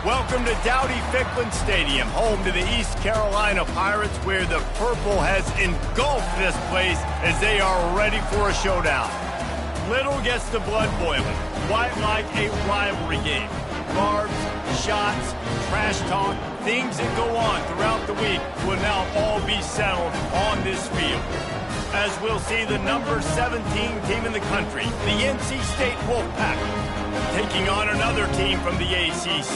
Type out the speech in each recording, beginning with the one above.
Welcome to Dowdy-Ficklin Stadium, home to the East Carolina Pirates, where the purple has engulfed this place as they are ready for a showdown. Little gets the blood boiling, quite like a rivalry game. Barbs, shots, trash talk, things that go on throughout the week will now all be settled on this field. As we'll see the number 17 team in the country, the NC State Wolfpack, taking on another team from the ACC,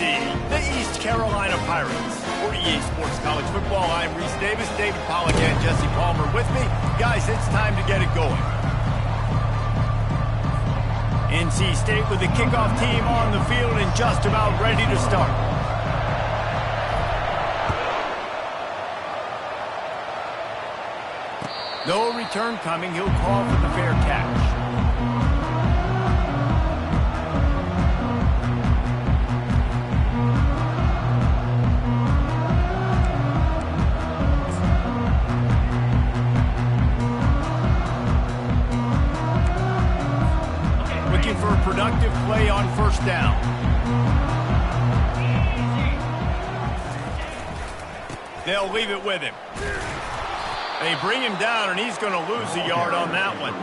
the East Carolina Pirates. For EA Sports College Football, I'm Reese Davis, David Pollack, and Jesse Palmer with me. Guys, it's time to get it going. NC State with the kickoff team on the field and just about ready to start. No return coming. He'll call for the fair catch. Looking for a productive play on first down. They'll leave it with him. They bring him down, and he's going to lose a yard on that one.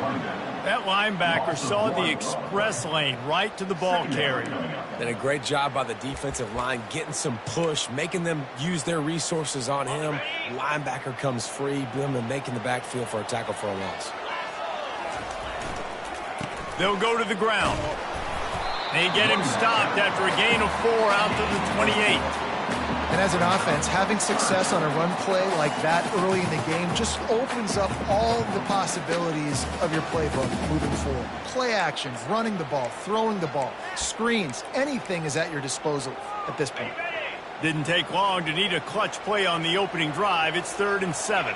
That linebacker saw the express lane right to the ball carrier. Did a great job by the defensive line getting some push, making them use their resources on him. Linebacker comes free, boom, and making the backfield for a tackle for a loss. They'll go to the ground. They get him stopped after a gain of 4 out to the 28. And as an offense, having success on a run play like that early in the game just opens up all the possibilities of your playbook moving forward. Play action, running the ball, throwing the ball, screens, anything is at your disposal at this point. Didn't take long to need a clutch play on the opening drive. It's 3rd and 7.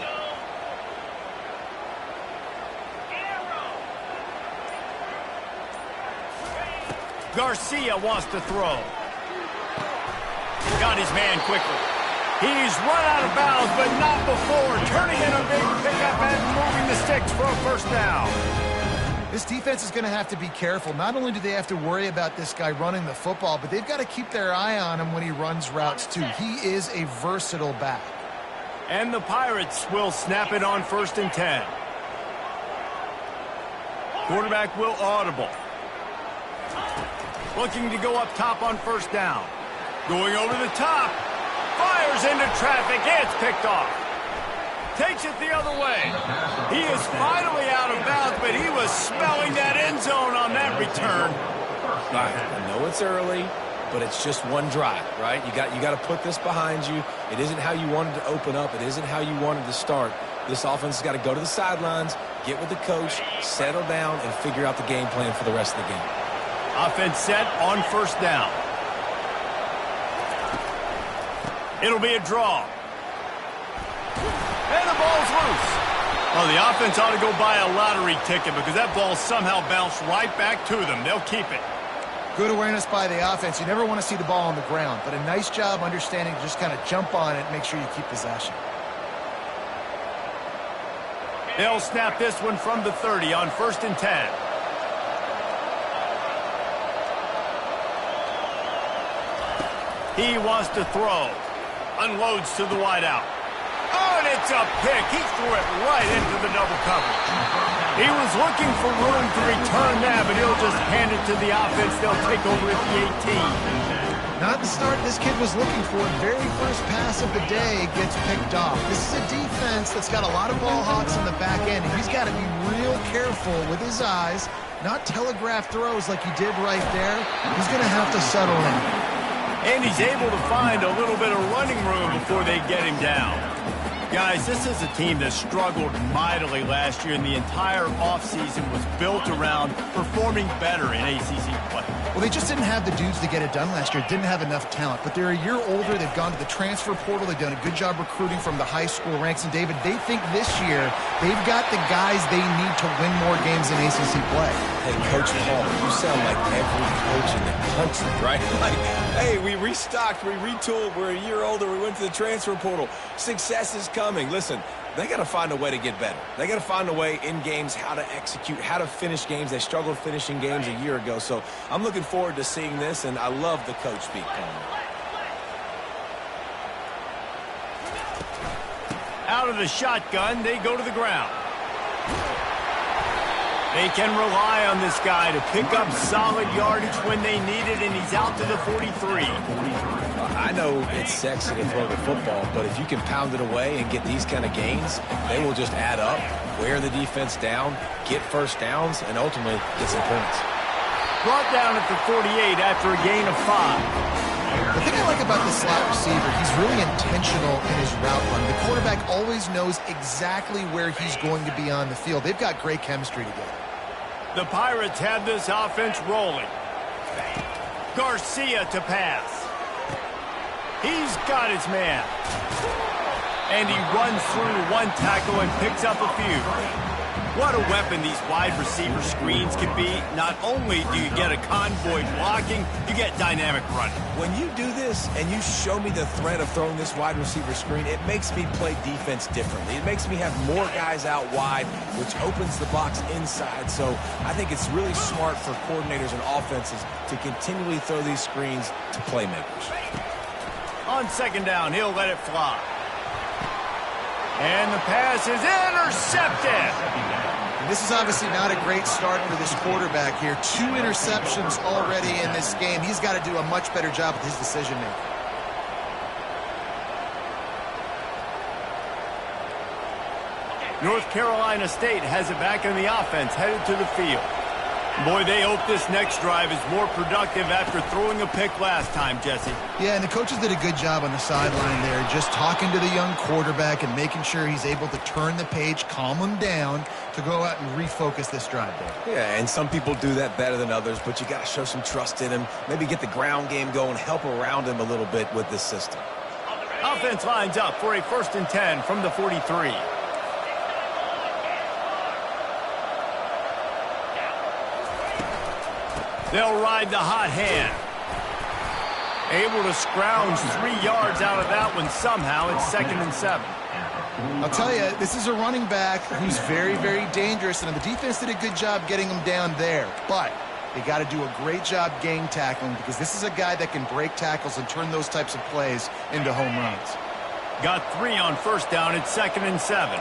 Garcia wants to throw. Got his man quickly. He's run out of bounds, but not before turning in a big pickup and moving the sticks for a first down. This defense is going to have to be careful. Not only do they have to worry about this guy running the football, but they've got to keep their eye on him when he runs routes too. He is a versatile back. And the Pirates will snap it on 1st and 10. Quarterback will audible. Looking to go up top on first down. Going over the top. Fires into traffic. It's picked off. Takes it the other way. He is finally out of bounds, but he was smelling that end zone on that return. I know it's early, but it's just one drive, right? You got to put this behind you. It isn't how you wanted to open up. It isn't how you wanted to start. This offense has got to go to the sidelines, get with the coach, settle down, and figure out the game plan for the rest of the game. Offense set on first down. It'll be a draw. And the ball's loose. Well, the offense ought to go buy a lottery ticket because that ball somehow bounced right back to them. They'll keep it. Good awareness by the offense. You never want to see the ball on the ground, but a nice job understanding to just kind of jump on it and make sure you keep possession. They'll snap this one from the 30 on 1st and 10. He wants to throw. Unloads to the wideout. Oh, and it's a pick. He threw it right into the double coverage. He was looking for room to return that, but he'll just hand it to the offense. They'll take over at the 18. Not the start this kid was looking for. Very first pass of the day gets picked off. This is a defense that's got a lot of ball hawks in the back end, and he's got to be real careful with his eyes, not telegraph throws like he did right there. He's going to have to settle in. And he's able to find a little bit of running room before they get him down. Guys, this is a team that struggled mightily last year, and the entire offseason was built around performing better in ACC play. Well, they just didn't have the dudes to get it done last year. Didn't have enough talent. But they're a year older. They've gone to the transfer portal. They've done a good job recruiting from the high school ranks. And, David, they think this year they've got the guys they need to win more games in ACC play. Hey, Coach Paul, you sound like every coach in the country, right? Like, hey, we restocked, we retooled, we're a year older, we went to the transfer portal. Success is coming. Listen, they got to find a way to get better. They got to find a way in games how to execute, how to finish games. They struggled finishing games a year ago. So I'm looking forward to seeing this, and I love the coach speak. of the shotgun, they go to the ground. They can rely on this guy to pick up solid yardage when they need it, and he's out to the 43. I know it's sexy to throw the football, but if you can pound it away and get these kind of gains, they will just add up, wear the defense down, get first downs, and ultimately get some points. Brought down at the 48 after a gain of 5. The thing I like about the slot receiver, he's really intentional in his route run. The quarterback always knows exactly where he's going to be on the field. They've got great chemistry together. The Pirates have this offense rolling. Garcia to pass. He's got his man. And he runs through one tackle and picks up a few. What a weapon these wide receiver screens can be. Not only do you get a convoy blocking, you get dynamic running. When you do this and you show me the threat of throwing this wide receiver screen, it makes me play defense differently. It makes me have more guys out wide, which opens the box inside. So I think it's really smart for coordinators and offenses to continually throw these screens to playmakers. On second down, he'll let it fly. And the pass is intercepted. This is obviously not a great start for this quarterback here. 2 interceptions already in this game. He's got to do a much better job with his decision-making. North Carolina State has it back in the offense, headed to the field. Boy, they hope this next drive is more productive after throwing a pick last time, Jesse. Yeah, and the coaches did a good job on the sideline there, just talking to the young quarterback and making sure he's able to turn the page, calm him down to go out and refocus this drive there. Yeah, and some people do that better than others, but you got to show some trust in him, maybe get the ground game going, help around him a little bit with this system. Offense lines up for a 1st and 10 from the 43. They'll ride the hot hand. Able to scrounge 3 yards out of that one somehow. It's 2nd and 7. I'll tell you, this is a running back who's very, very dangerous, and the defense did a good job getting him down there. But they got to do a great job gang tackling because this is a guy that can break tackles and turn those types of plays into home runs. Got 3 on 1st down. It's 2nd and 7.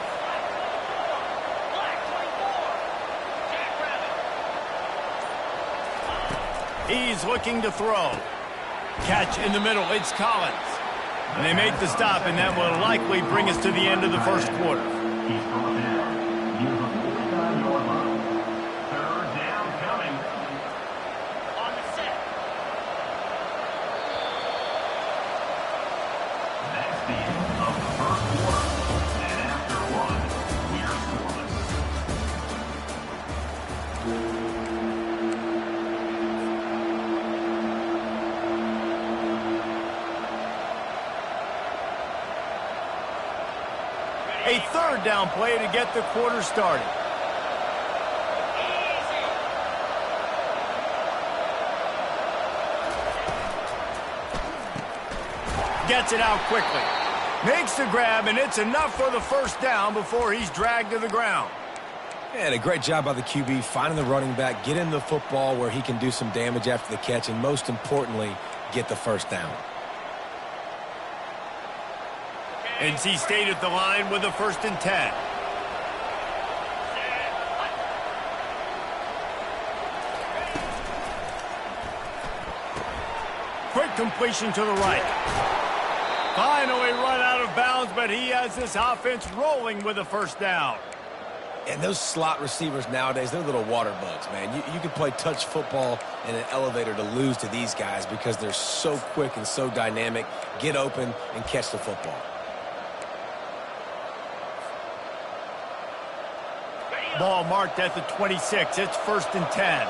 He's looking to throw. Catch in the middle. It's Collins. And they make the stop, and that will likely bring us to the end of the 1st quarter. A 3rd down play to get the quarter started. Gets it out quickly. Makes the grab, and it's enough for the 1st down before he's dragged to the ground. And a great job by the QB, finding the running back, get him the football where he can do some damage after the catch, and most importantly, get the 1st down. NC State at the line with a 1st and 10. Quick completion to the right. Finally run out of bounds, but he has this offense rolling with a 1st down. And those slot receivers nowadays, they're little water bugs, man. You can play touch football in an elevator to lose to these guys because they're so quick and so dynamic. Get open and catch the football. Ball marked at the 26. It's 1st and 10.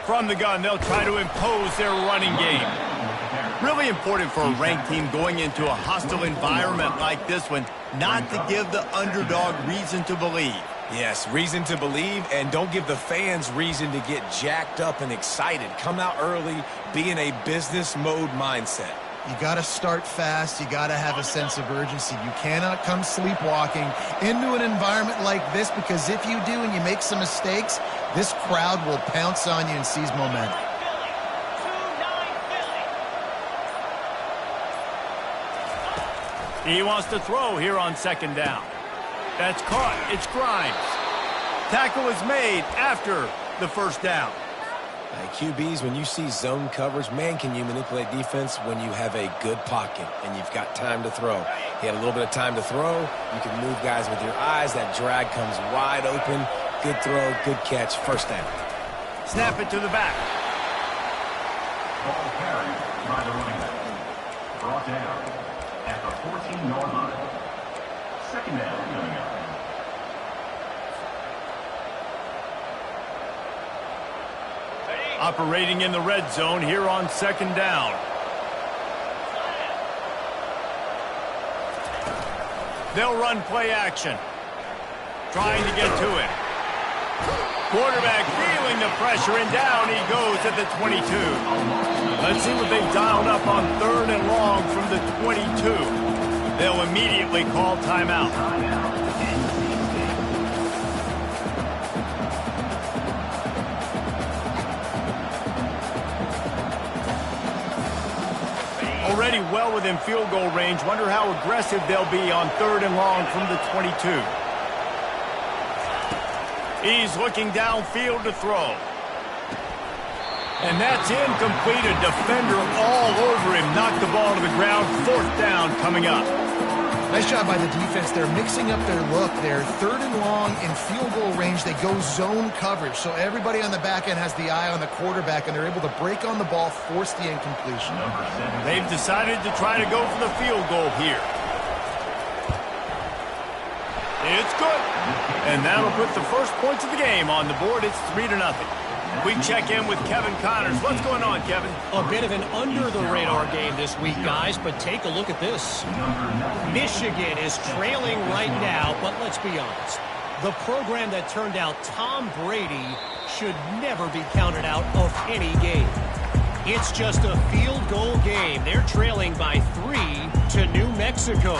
From the gun, they'll try to impose their running game. Really important for a ranked team going into a hostile environment like this one, not to give the underdog reason to believe. Yes, reason to believe, and don't give the fans reason to get jacked up and excited. Come out early, be in a business mode mindset. You got to start fast. You got to have a sense of urgency. You cannot come sleepwalking into an environment like this because if you do and you make some mistakes, this crowd will pounce on you and seize momentum. He wants to throw here on second down. That's caught. It's Grimes. Tackle is made after the first down. QBs, when you see zone coverage, man, can you manipulate defense when you have a good pocket and you've got time to throw. He had a little bit of time to throw. You can move guys with your eyes. That drag comes wide open. Good throw, good catch, first down. Snap it to the back. Ball carried by the running back. Brought down at the 14-yard line. Second down coming up. Operating in the red zone here on second down. They'll run play action. Trying to get to it. Quarterback feeling the pressure, and down he goes at the 22. Let's see what they've dialed up on third and long from the 22. They'll immediately call timeout. Already well within field goal range. Wonder how aggressive they'll be on third and long from the 22. He's looking downfield to throw. And that's incomplete. A defender all over him. Knocked the ball to the ground. Fourth down coming up. Nice job by the defense. They're mixing up their look. They're third and long in field goal range. They go zone coverage. So everybody on the back end has the eye on the quarterback, and they're able to break on the ball, force the incompletion. They've decided to try to go for the field goal here. It's good. And that'll put the first points of the game on the board. It's 3-0. We check in with Kevin Connors. What's going on, Kevin? A bit of an under-the-radar game this week, guys, but take a look at this. Michigan is trailing right now, but let's be honest. The program that turned out Tom Brady should never be counted out of any game. It's just a field goal game. They're trailing by 3 to New Mexico.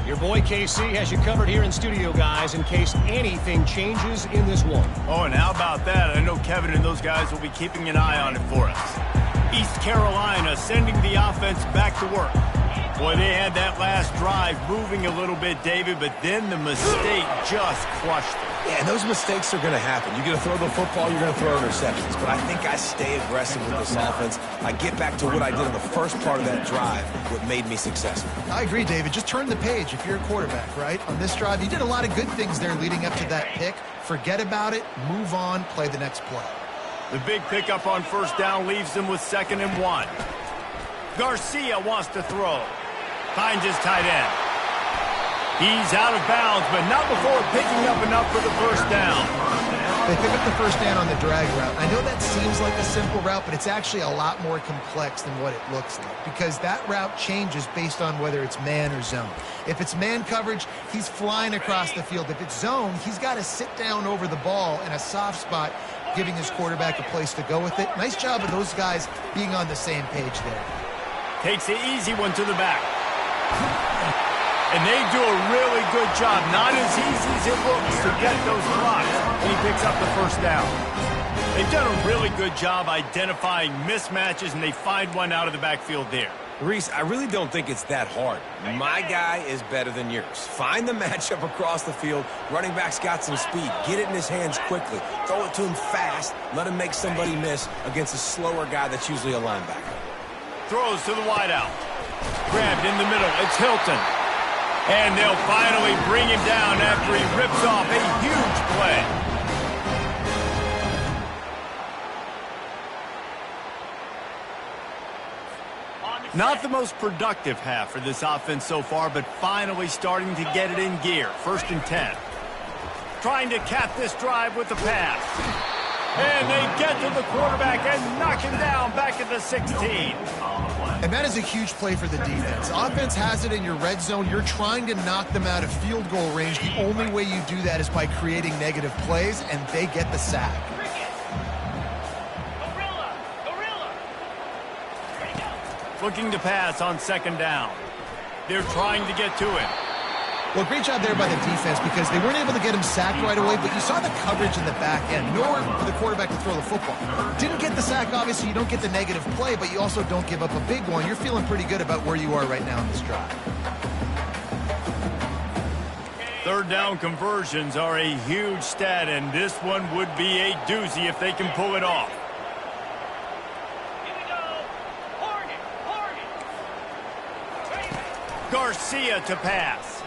Your boy KC has you covered here in studio, guys, in case anything changes in this one. Oh, and how about that? I know Kevin and those guys will be keeping an eye on it for us. East Carolina sending the offense back to work. Boy, they had that last drive moving a little bit, David, but then the mistake just crushed them. Yeah, and those mistakes are going to happen. You're going to throw the football, you're going to throw interceptions. But I think I stay aggressive with this offense. I get back to what I did in the first part of that drive, what made me successful. I agree, David. Just turn the page if you're a quarterback, right? On this drive, you did a lot of good things there leading up to that pick. Forget about it, move on, play the next play. The big pickup on first down leaves them with 2nd and 1. Garcia wants to throw. Finds his tight end. He's out of bounds, but not before picking up enough for the first down. They pick up the first down on the drag route. I know that seems like a simple route, but it's actually a lot more complex than what it looks like, because that route changes based on whether it's man or zone. If it's man coverage, he's flying across the field. If it's zone, he's got to sit down over the ball in a soft spot, giving his quarterback a place to go with it. Nice job of those guys being on the same page there. Takes the easy one to the back. And they do a really good job. Not as easy as it looks to get those blocks. And he picks up the first down. They've done a really good job identifying mismatches, and they find one out of the backfield there. Reese, I really don't think it's that hard. My guy is better than yours. Find the matchup across the field. Running back's got some speed. Get it in his hands quickly. Throw it to him fast. Let him make somebody miss against a slower guy that's usually a linebacker. Throws to the wideout. Grabbed in the middle. It's Hilton. And they'll finally bring him down after he rips off a huge play. Not the most productive half for this offense so far, but finally starting to get it in gear. 1st and 10. Trying to cap this drive with the pass. And they get to the quarterback and knock him down back at the 16. And that is a huge play for the defense. Offense has it in your red zone. You're trying to knock them out of field goal range. The only way you do that is by creating negative plays, and they get the sack. Looking to pass on 2nd down. They're trying to get to him. Well, great job there by the defense, because they weren't able to get him sacked right away, but you saw the coverage in the back end. Nowhere for the quarterback to throw the football. Didn't get the sack, obviously. You don't get the negative play, but you also don't give up a big one. You're feeling pretty good about where you are right now in this drive. Third down conversions are a huge stat, and this one would be a doozy if they can pull it off. Garcia to pass.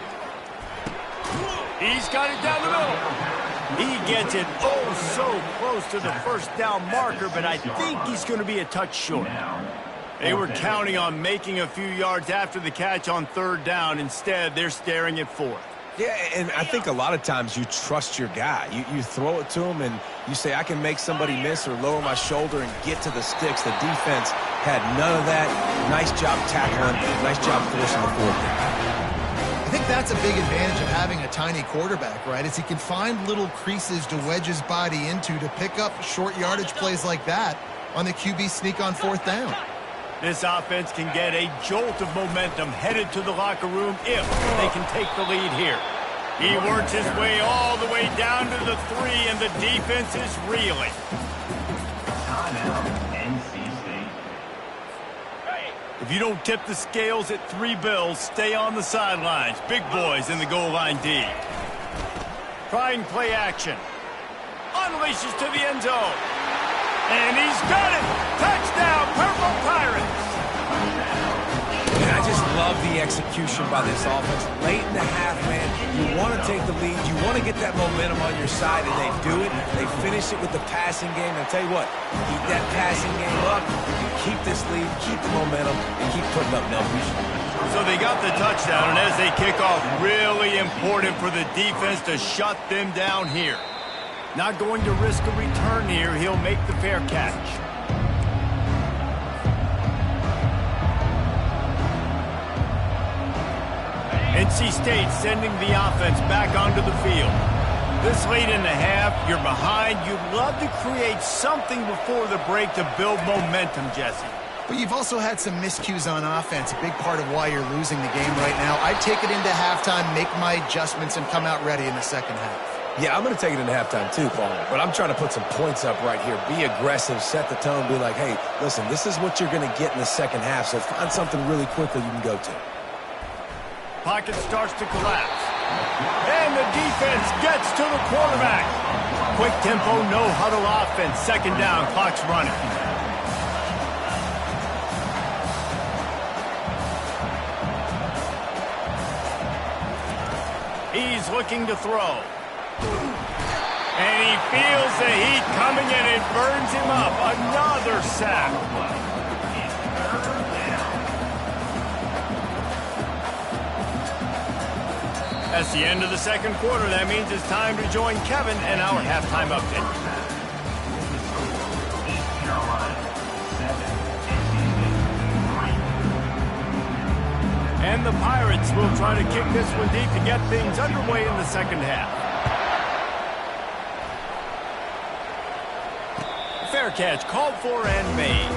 He's got it down the middle. He gets it oh so close to the first down marker, but I think he's going to be a touch short. They were counting on making a few yards after the catch on third down. Instead, they're staring at fourth. Yeah, and I think a lot of times you trust your guy. You throw it to him and you say, I can make somebody miss or lower my shoulder and get to the sticks. The defense had none of that. Nice job tackling. Nice job forcing the fourth down. I think that's a big advantage of having a tiny quarterback, right? Is he can find little creases to wedge his body into to pick up short yardage plays like that on the QB sneak on fourth down. This offense can get a jolt of momentum headed to the locker room if they can take the lead here. He works his way all the way down to the 3, and the defense is reeling. Timeout, NC State. If you don't tip the scales at 3 bills, stay on the sidelines. Big boys in the goal line D. Trying play action. Unleashes to the end zone. And he's got it! Touchdown, Purple Pirates! And I just love the execution by this offense. Late in the half, man, you want to take the lead. You want to get that momentum on your side, and they do it. They finish it with the passing game. And I'll tell you what, keep that passing game up, keep this lead, keep the momentum, and keep putting up numbers. So they got the touchdown, and as they kick off, really important for the defense to shut them down here. Not going to risk a return here. He'll make the fair catch. NC State sending the offense back onto the field. This late in the half, you're behind. You'd love to create something before the break to build momentum, Jesse. But you've also had some miscues on offense, a big part of why you're losing the game right now. I'd take it into halftime, make my adjustments, and come out ready in the second half. Yeah, I'm going to take it into halftime too, Paul. But I'm trying to put some points up right here. Be aggressive, set the tone, be like, hey, listen, this is what you're going to get in the second half, so find something really quickly you can go to. Pocket starts to collapse. And the defense gets to the quarterback. Quick tempo, no huddle offense. Second down, clock's running. He's looking to throw. And he feels the heat coming and it burns him up. Another sack. That's the end of the second quarter. That means it's time to join Kevin and our halftime update. East Carolina, 7, And the Pirates will try to kick this one deep to get things underway in the second half. Fair catch called for and made.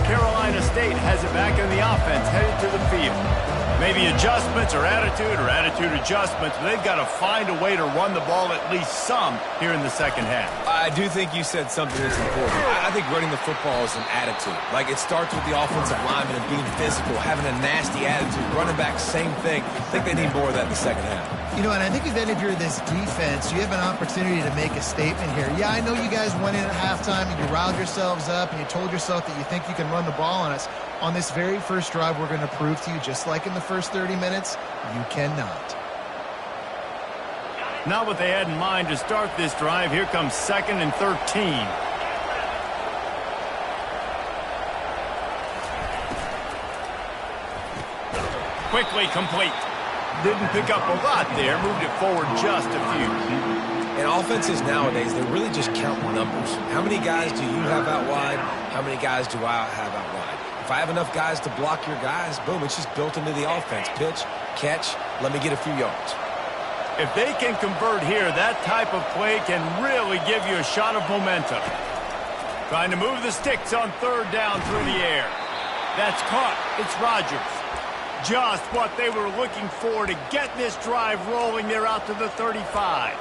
Carolina State has it back in the offense, headed to the field. Maybe adjustments or attitude adjustments, but they've got to find a way to run the ball at least some here in the second half. I do think you said something that's important. I think running the football is an attitude. Like, it starts with the offensive lineman and being physical, having a nasty attitude. Running back, same thing. I think they need more of that in the second half. You know, and I think if any of you're this defense, you have an opportunity to make a statement here. Yeah, I know you guys went in at halftime and you riled yourselves up and you told yourself that you think you can run the ball on us. On this very first drive, we're going to prove to you, just like in the first 30 minutes, you cannot. Not what they had in mind to start this drive. Here comes 2nd and 13. Quickly complete. Didn't pick up a lot there. Moved it forward just a few. And offenses nowadays, they're really just counting numbers. How many guys do you have out wide? How many guys do I have out wide? If I have enough guys to block your guys, boom, it's just built into the offense. Pitch, catch, let me get a few yards. If they can convert here, that type of play can really give you a shot of momentum. Trying to move the sticks on third down through the air. That's caught. It's Rodgers. Just what they were looking for to get this drive rolling. They're out to the 35.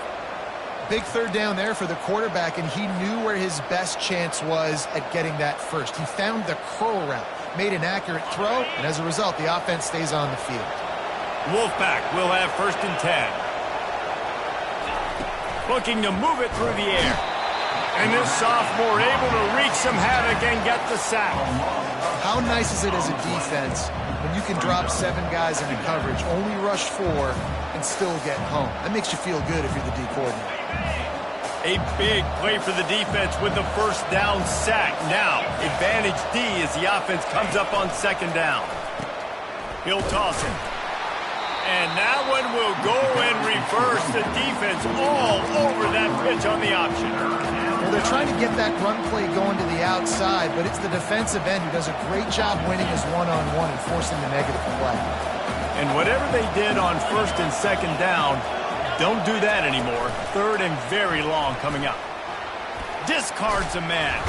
big third down there for the quarterback, and he knew where his best chance was at getting that first. He found the curl route, made an accurate throw, and as a result, the offense stays on the field. Wolfpack will have 1st and 10. Looking to move it through the air. And this sophomore able to wreak some havoc and get the sack. How nice is it as a defense when you can drop 7 guys into coverage, only rush 4, and still get home? That makes you feel good if you're the D coordinator. A big play for the defense with the 1st down sack. Now, advantage D as the offense comes up on 2nd down. He'll toss it. And that one will go in reverse. The defense all over that pitch on the option. Well, they're trying to get that run play going to the outside, but it's the defensive end who does a great job winning his one-on-one and forcing the negative play. And whatever they did on 1st and 2nd down, don't do that anymore. 3rd and very long coming up. Discards a man.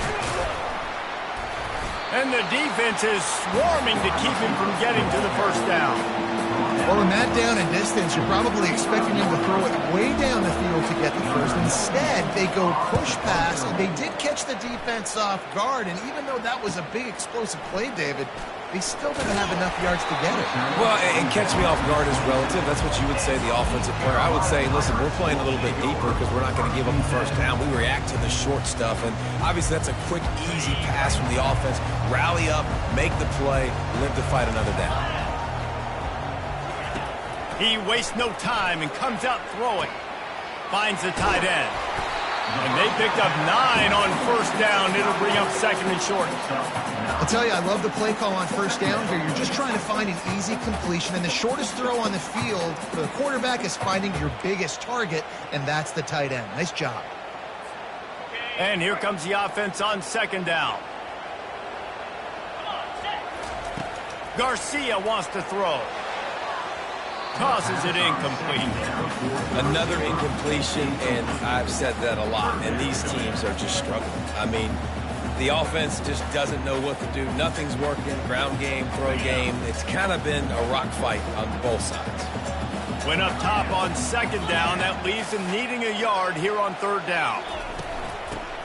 And the defense is swarming to keep him from getting to the 1st down. Well, in that down and distance, you're probably expecting him to throw it way down the field to get the first. Instead, they go push pass, and they did catch the defense off guard. And even though that was a big explosive play, David, they still didn't have enough yards to get it. Well, and catch me off guard is relative. That's what you would say, the offensive player. I would say, listen, we're playing a little bit deeper because we're not going to give up the 1st down. We react to the short stuff, and obviously that's a quick, easy pass from the offense. Rally up, make the play, live to fight another down. He wastes no time and comes out throwing. Finds the tight end. And they picked up 9 on 1st down. It'll bring up 2nd and short. I'll tell you, I love the play call on 1st down here. You're just trying to find an easy completion, and the shortest throw on the field for the quarterback is finding your biggest target, and that's the tight end. Nice job. And here comes the offense on 2nd down. Garcia wants to throw. Tosses it incomplete. Another incompletion, and I've said that a lot, and these teams are just struggling. I mean, the offense just doesn't know what to do. Nothing's working. Ground game, throw game. It's kind of been a rock fight on both sides. Went up top on 2nd down. That leaves them needing a yard here on 3rd down.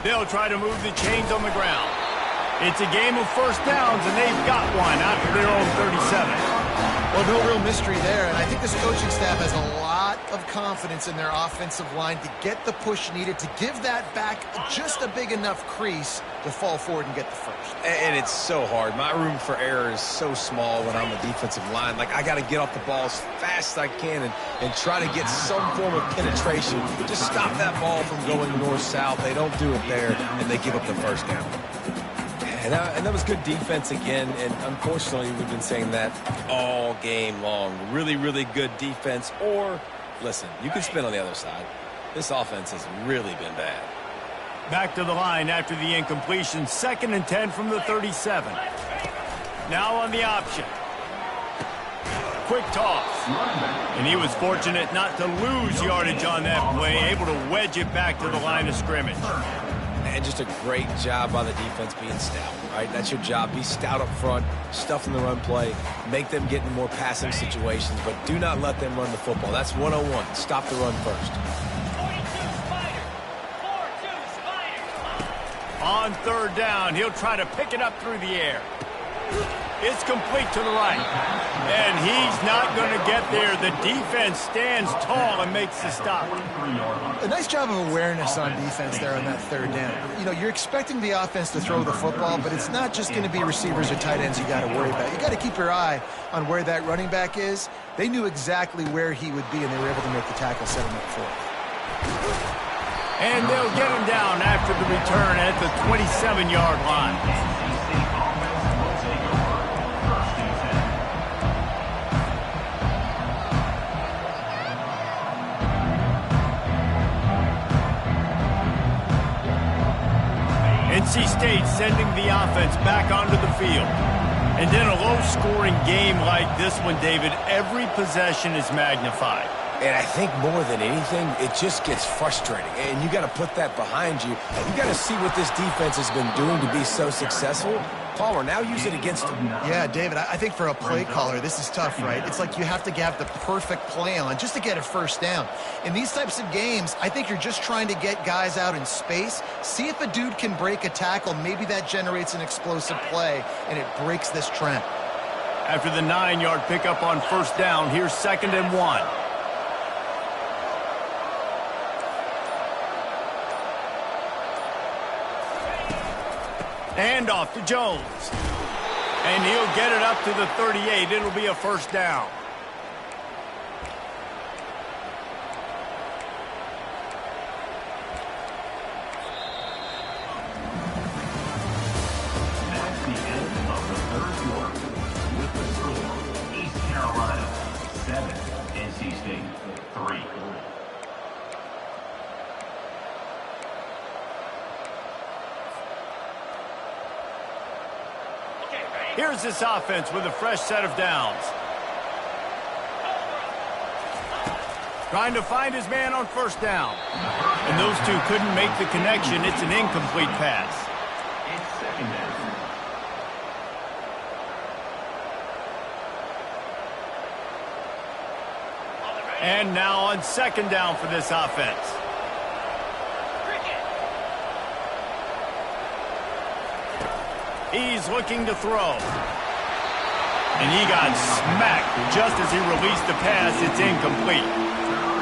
They'll try to move the chains on the ground. It's a game of 1st downs, and they've got one after their own 37. Well, no real mystery there, and I think this coaching staff has a lot of confidence in their offensive line to get the push needed to give that back just a big enough crease to fall forward and get the first. And it's so hard. My room for error is so small when I'm the defensive line. Like, I got to get off the ball as fast as I can and try to get some form of penetration. Just stop that ball from going north-south. They don't do it there, and they give up the 1st down. And that was good defense again, and unfortunately we've been saying that all game long. Really, really good defense, or, listen, you can spin on the other side. This offense has really been bad. Back to the line after the incompletion. 2nd and 10 from the 37. Now on the option. Quick toss. And he was fortunate not to lose yardage on that play, able to wedge it back to the line of scrimmage. And just a great job by the defense being stout, right? That's your job. Be stout up front, stuff in the run play, make them get into more passing situations, but do not let them run the football. That's 101. Stop the run first. On 3rd down, he'll try to pick it up through the air. It's complete to the right. And he's not going to get there. The defense stands tall and makes the stop. A nice job of awareness on defense there on that 3rd down. You know, you're expecting the offense to throw the football, but it's not just going to be receivers or tight ends you got to worry about. You got to keep your eye on where that running back is. They knew exactly where he would be, and they were able to make the tackle, set him up for it. And they'll get him down after the return at the 27-yard line. NC State sending the offense back onto the field. And in a low-scoring game like this one, David, every possession is magnified. And I think more than anything, it just gets frustrating. And you got to put that behind you. You got to see what this defense has been doing to be so successful. Palmer, now use it against them. Yeah, David, I think for a play caller, this is tough, right? It's like you have to have the perfect play on just to get a first down. In these types of games, I think you're just trying to get guys out in space, see if a dude can break a tackle. Maybe that generates an explosive play, and it breaks this trend. After the 9-yard pickup on first down, here's 2nd and 1. Hand off to Jones. And he'll get it up to the 38. It'll be a first down. That's the end of the third quarter. With the score, East Carolina 7, NC State 3. Here's this offense with a fresh set of downs. Trying to find his man on first down. And those two couldn't make the connection. It's an incomplete pass. It's 2nd down. And now on 2nd down for this offense. He's looking to throw. And he got smacked just as he released the pass. It's incomplete.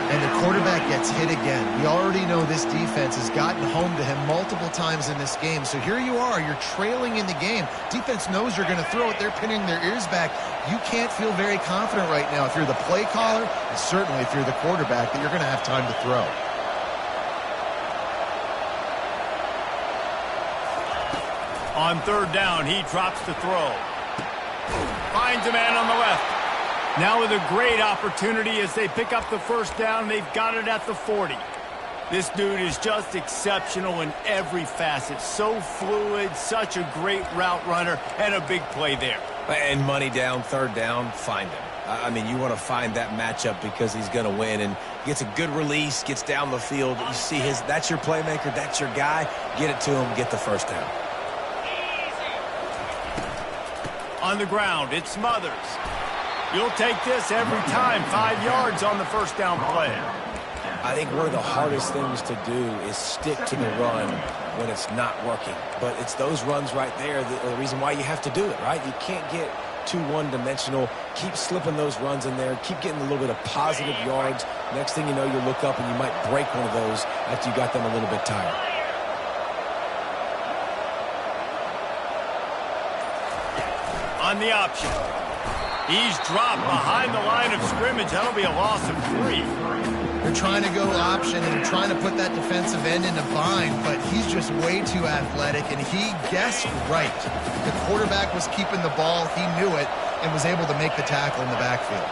And the quarterback gets hit again. We already know this defense has gotten home to him multiple times in this game. So here you are, you're trailing in the game. Defense knows you're going to throw it. They're pinning their ears back. You can't feel very confident right now if you're the play caller, and certainly if you're the quarterback, that you're going to have time to throw. On 3rd down, he drops to throw. Finds a man on the left. Now with a great opportunity as they pick up the first down. They've got it at the 40. This dude is just exceptional in every facet. So fluid, such a great route runner, and a big play there. And money down, 3rd down, find him. I mean, you want to find that matchup because he's going to win and gets a good release, gets down the field. You see that's your playmaker, that's your guy. Get it to him, get the first down. On the ground, it's Smothers. You'll take this every time. 5 yards on the first down play. I think one of the hardest things to do is stick to the run when it's not working. But it's those runs right there that are the reason why you have to do it, right? You can't get too one-dimensional. Keep slipping those runs in there. Keep getting a little bit of positive yards. Next thing you know, you look up and you might break one of those after you got them a little bit tired. On the option. He's dropped behind the line of scrimmage. That'll be a loss of 3. They're trying to go option, and they're trying to put that defensive end in a bind, but he's just way too athletic, and he guessed right. The quarterback was keeping the ball. He knew it and was able to make the tackle in the backfield.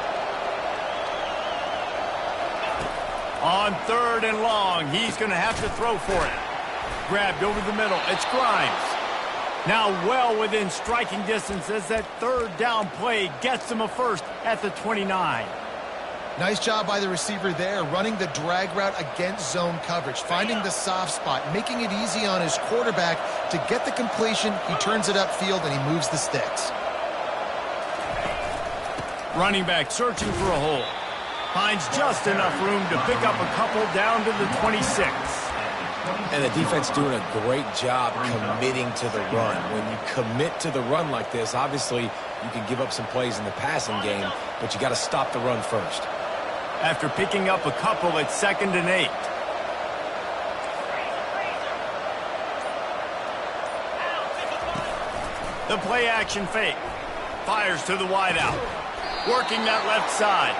On 3rd and long, he's going to have to throw for it. Grabbed over the middle. It's Grimes. Now well within striking distance as that 3rd down play gets him a first at the 29. Nice job by the receiver there, running the drag route against zone coverage, finding the soft spot, making it easy on his quarterback to get the completion. He turns it upfield, and he moves the sticks. Running back searching for a hole. Finds just enough room to pick up a couple down to the 26. And the defense doing a great job committing to the run. When you commit to the run like this, obviously you can give up some plays in the passing game, but you got to stop the run first. After picking up a couple, it's 2nd and 8. The play action fake. Fires to the wideout. Working that left side.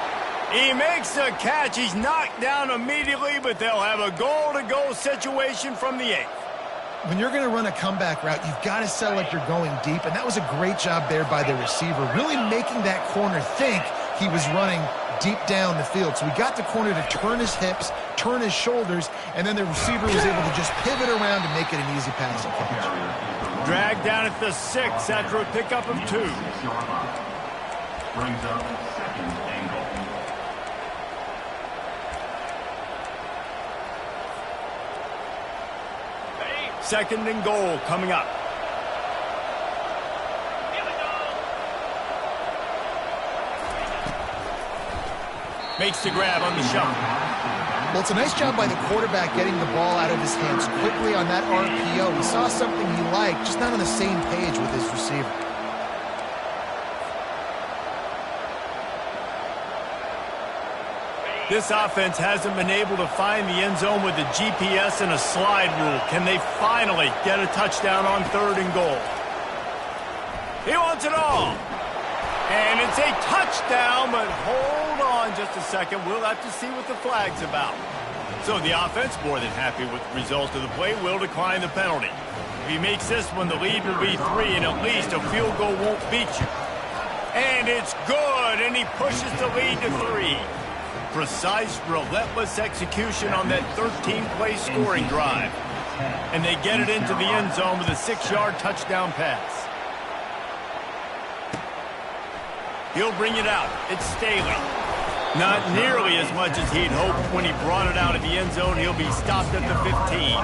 He makes the catch. He's knocked down immediately, but they'll have a goal-to-go situation from the 8th. When you're going to run a comeback route, you've got to sell like you're going deep, and that was a great job there by the receiver, really making that corner think he was running deep down the field. So we got the corner to turn his hips, turn his shoulders, and then the receiver was able to just pivot around and make it an easy passing catch. Dragged down at the 6 after a pickup of 2. Brings up 2nd and goal. 2nd and goal coming up. Makes the grab on the shuffle. Well, it's a nice job by the quarterback getting the ball out of his hands quickly on that RPO. He saw something he liked, just not on the same page with his receiver. This offense hasn't been able to find the end zone with the GPS and a slide rule. Can they finally get a touchdown on 3rd and goal? He wants it all. And it's a touchdown, but hold on just a second. We'll have to see what the flag's about. So the offense, more than happy with the result of the play, will decline the penalty. If he makes this one, the lead will be 3, and at least a field goal won't beat you. And it's good, and he pushes the lead to 3. Precise, relentless execution on that 13-play scoring drive. And they get it into the end zone with a 6-yard touchdown pass. He'll bring it out. It's Staley. Not nearly as much as he'd hoped when he brought it out of the end zone. He'll be stopped at the 15.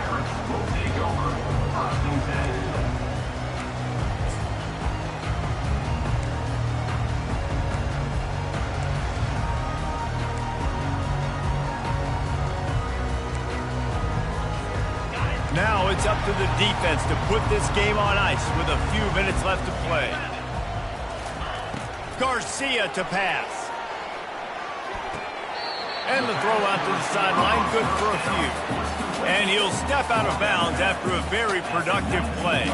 Now it's up to the defense to put this game on ice with a few minutes left to play. Garcia to pass. And the throw out to the sideline, good for a few. And he'll step out of bounds after a very productive play.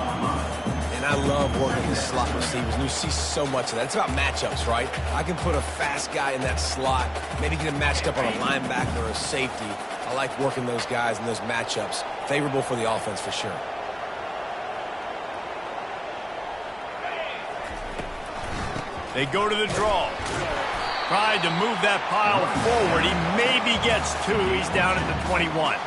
And I love working the slot receivers, and you see so much of that. It's about matchups, right? I can put a fast guy in that slot, maybe get him matched up on a linebacker or a safety. I like working those guys in those matchups. Favorable for the offense for sure. They go to the draw. Tried to move that pile forward. He maybe gets 2. He's down at the 21.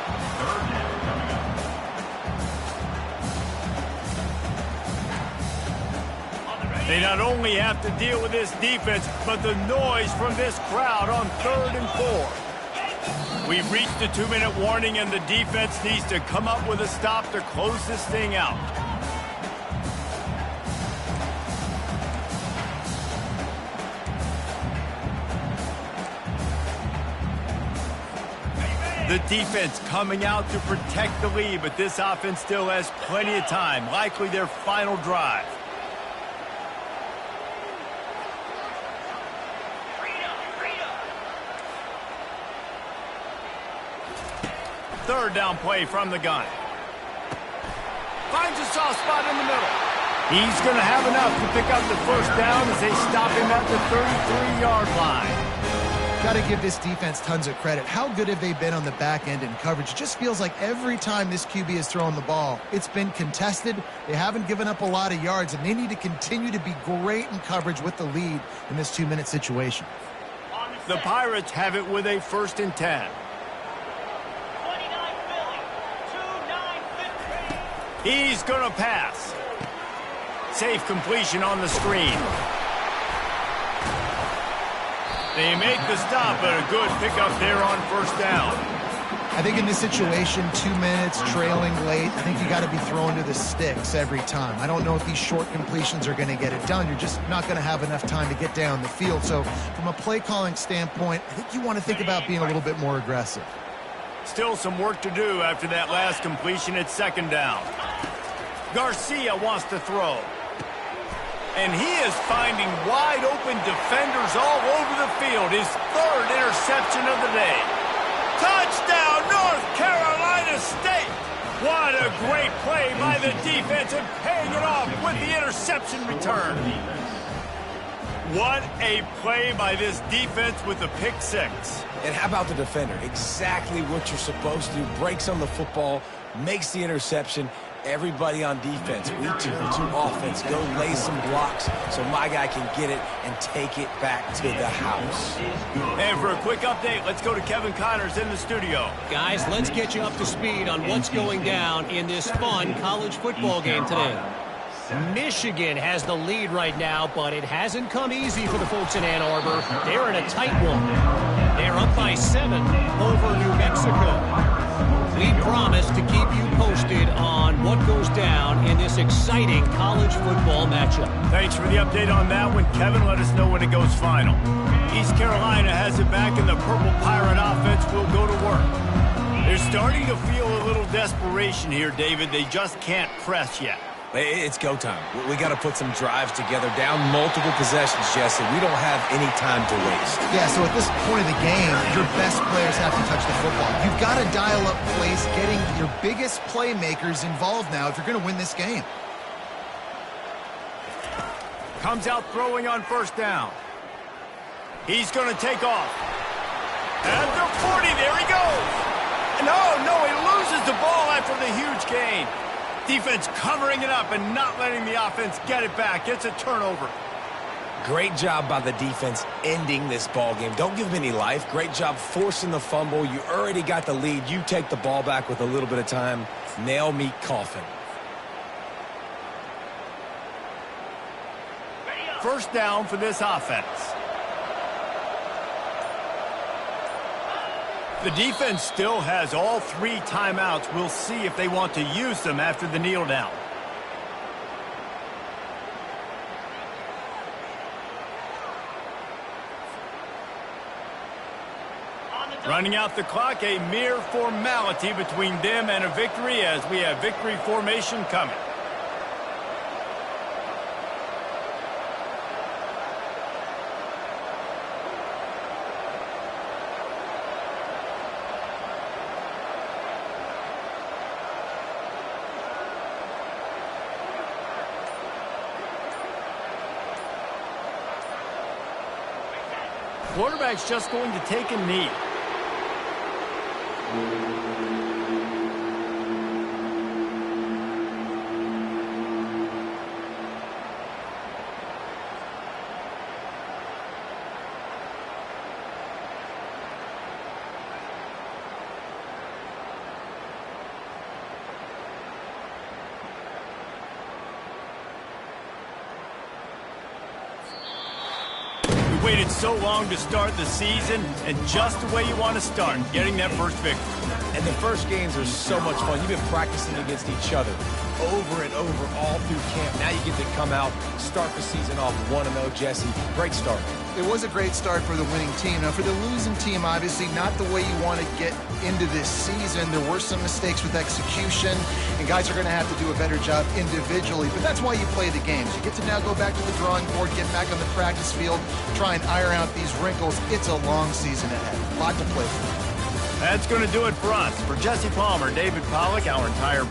They not only have to deal with this defense, but the noise from this crowd on 3rd and 4. We've reached the 2-minute warning, and the defense needs to come up with a stop to close this thing out. The defense coming out to protect the lead, but this offense still has plenty of time, likely their final drive. Third down play from the gun. Finds a soft spot in the middle. He's going to have enough to pick up the 1st down as they stop him at the 33-yard line. Got to give this defense tons of credit. How good have they been on the back end in coverage? It just feels like every time this QB is throwing the ball, it's been contested. They haven't given up a lot of yards, and they need to continue to be great in coverage with the lead in this 2-minute situation. The Pirates have it with a 1st and 10. He's going to pass. Safe completion on the screen. They make the stop, but a good pickup there on 1st down. I think in this situation, 2 minutes, trailing late, I think you got to be throwing to the sticks every time. I don't know if these short completions are going to get it done. You're just not going to have enough time to get down the field. So from a play calling standpoint, I think you want to think about being a little bit more aggressive. Still some work to do after that last completion at 2nd down. Garcia wants to throw. And he is finding wide open defenders all over the field. His 3rd interception of the day. Touchdown, North Carolina State! What a great play by the defense and paying it off with the interception return. What a play by this defense with the pick 6. And how about the defender? Exactly what you're supposed to do. Breaks on the football, makes the interception. Everybody on defense, we turn to offense. Go lay some blocks so my guy can get it and take it back to the house. And for a quick update, let's go to Kevin Connors in the studio. Guys, let's get you up to speed on what's going down in this fun college football game today. Michigan has the lead right now, but it hasn't come easy for the folks in Ann Arbor. They're in a tight one. They're up by 7 over New Mexico. We promise to keep you posted on what goes down in this exciting college football matchup. Thanks for the update on that one, Kevin. Let us know when it goes final. East Carolina has it back, and the Purple Pirate offense will go to work. They're starting to feel a little desperation here, David. They just can't press yet. It's go time. We got to put some drives together, down multiple possessions, Jesse. We don't have any time to waste. Yeah, so at this point of the game, your best players have to touch the football. You've got to dial up plays, getting your biggest playmakers involved now if you're going to win this game. Comes out throwing on first down. He's going to take off. At the 40, there he goes. No, he loses the ball after the huge gain. Defense covering it up and not letting the offense get it back. It's a turnover. Great job by the defense ending this ball game. Don't give them any life. Great job forcing the fumble. You already got the lead. You take the ball back with a little bit of time. Nail meet coffin. First down for this offense. The defense still has all 3 timeouts. We'll see if they want to use them after the kneel down. Running out the clock, a mere formality between them and a victory as we have victory formation coming. Quarterback's just going to take a knee. Waited so long to start the season, and just the way you want to start, getting that first victory. And the first games are so much fun. You've been practicing against each other over and over all through camp. Now you get to come out, start the season off 1-0, Jesse. Great start. It was a great start for the winning team. Now, for the losing team, obviously not the way you want to get into this season. There were some mistakes with execution, and guys are going to have to do a better job individually. But that's why you play the games. You get to now go back to the drawing board, get back on the practice field, try and iron out these wrinkles. It's a long season ahead. A lot to play for. That's going to do it for us. For Jesse Palmer, David Pollack, our entire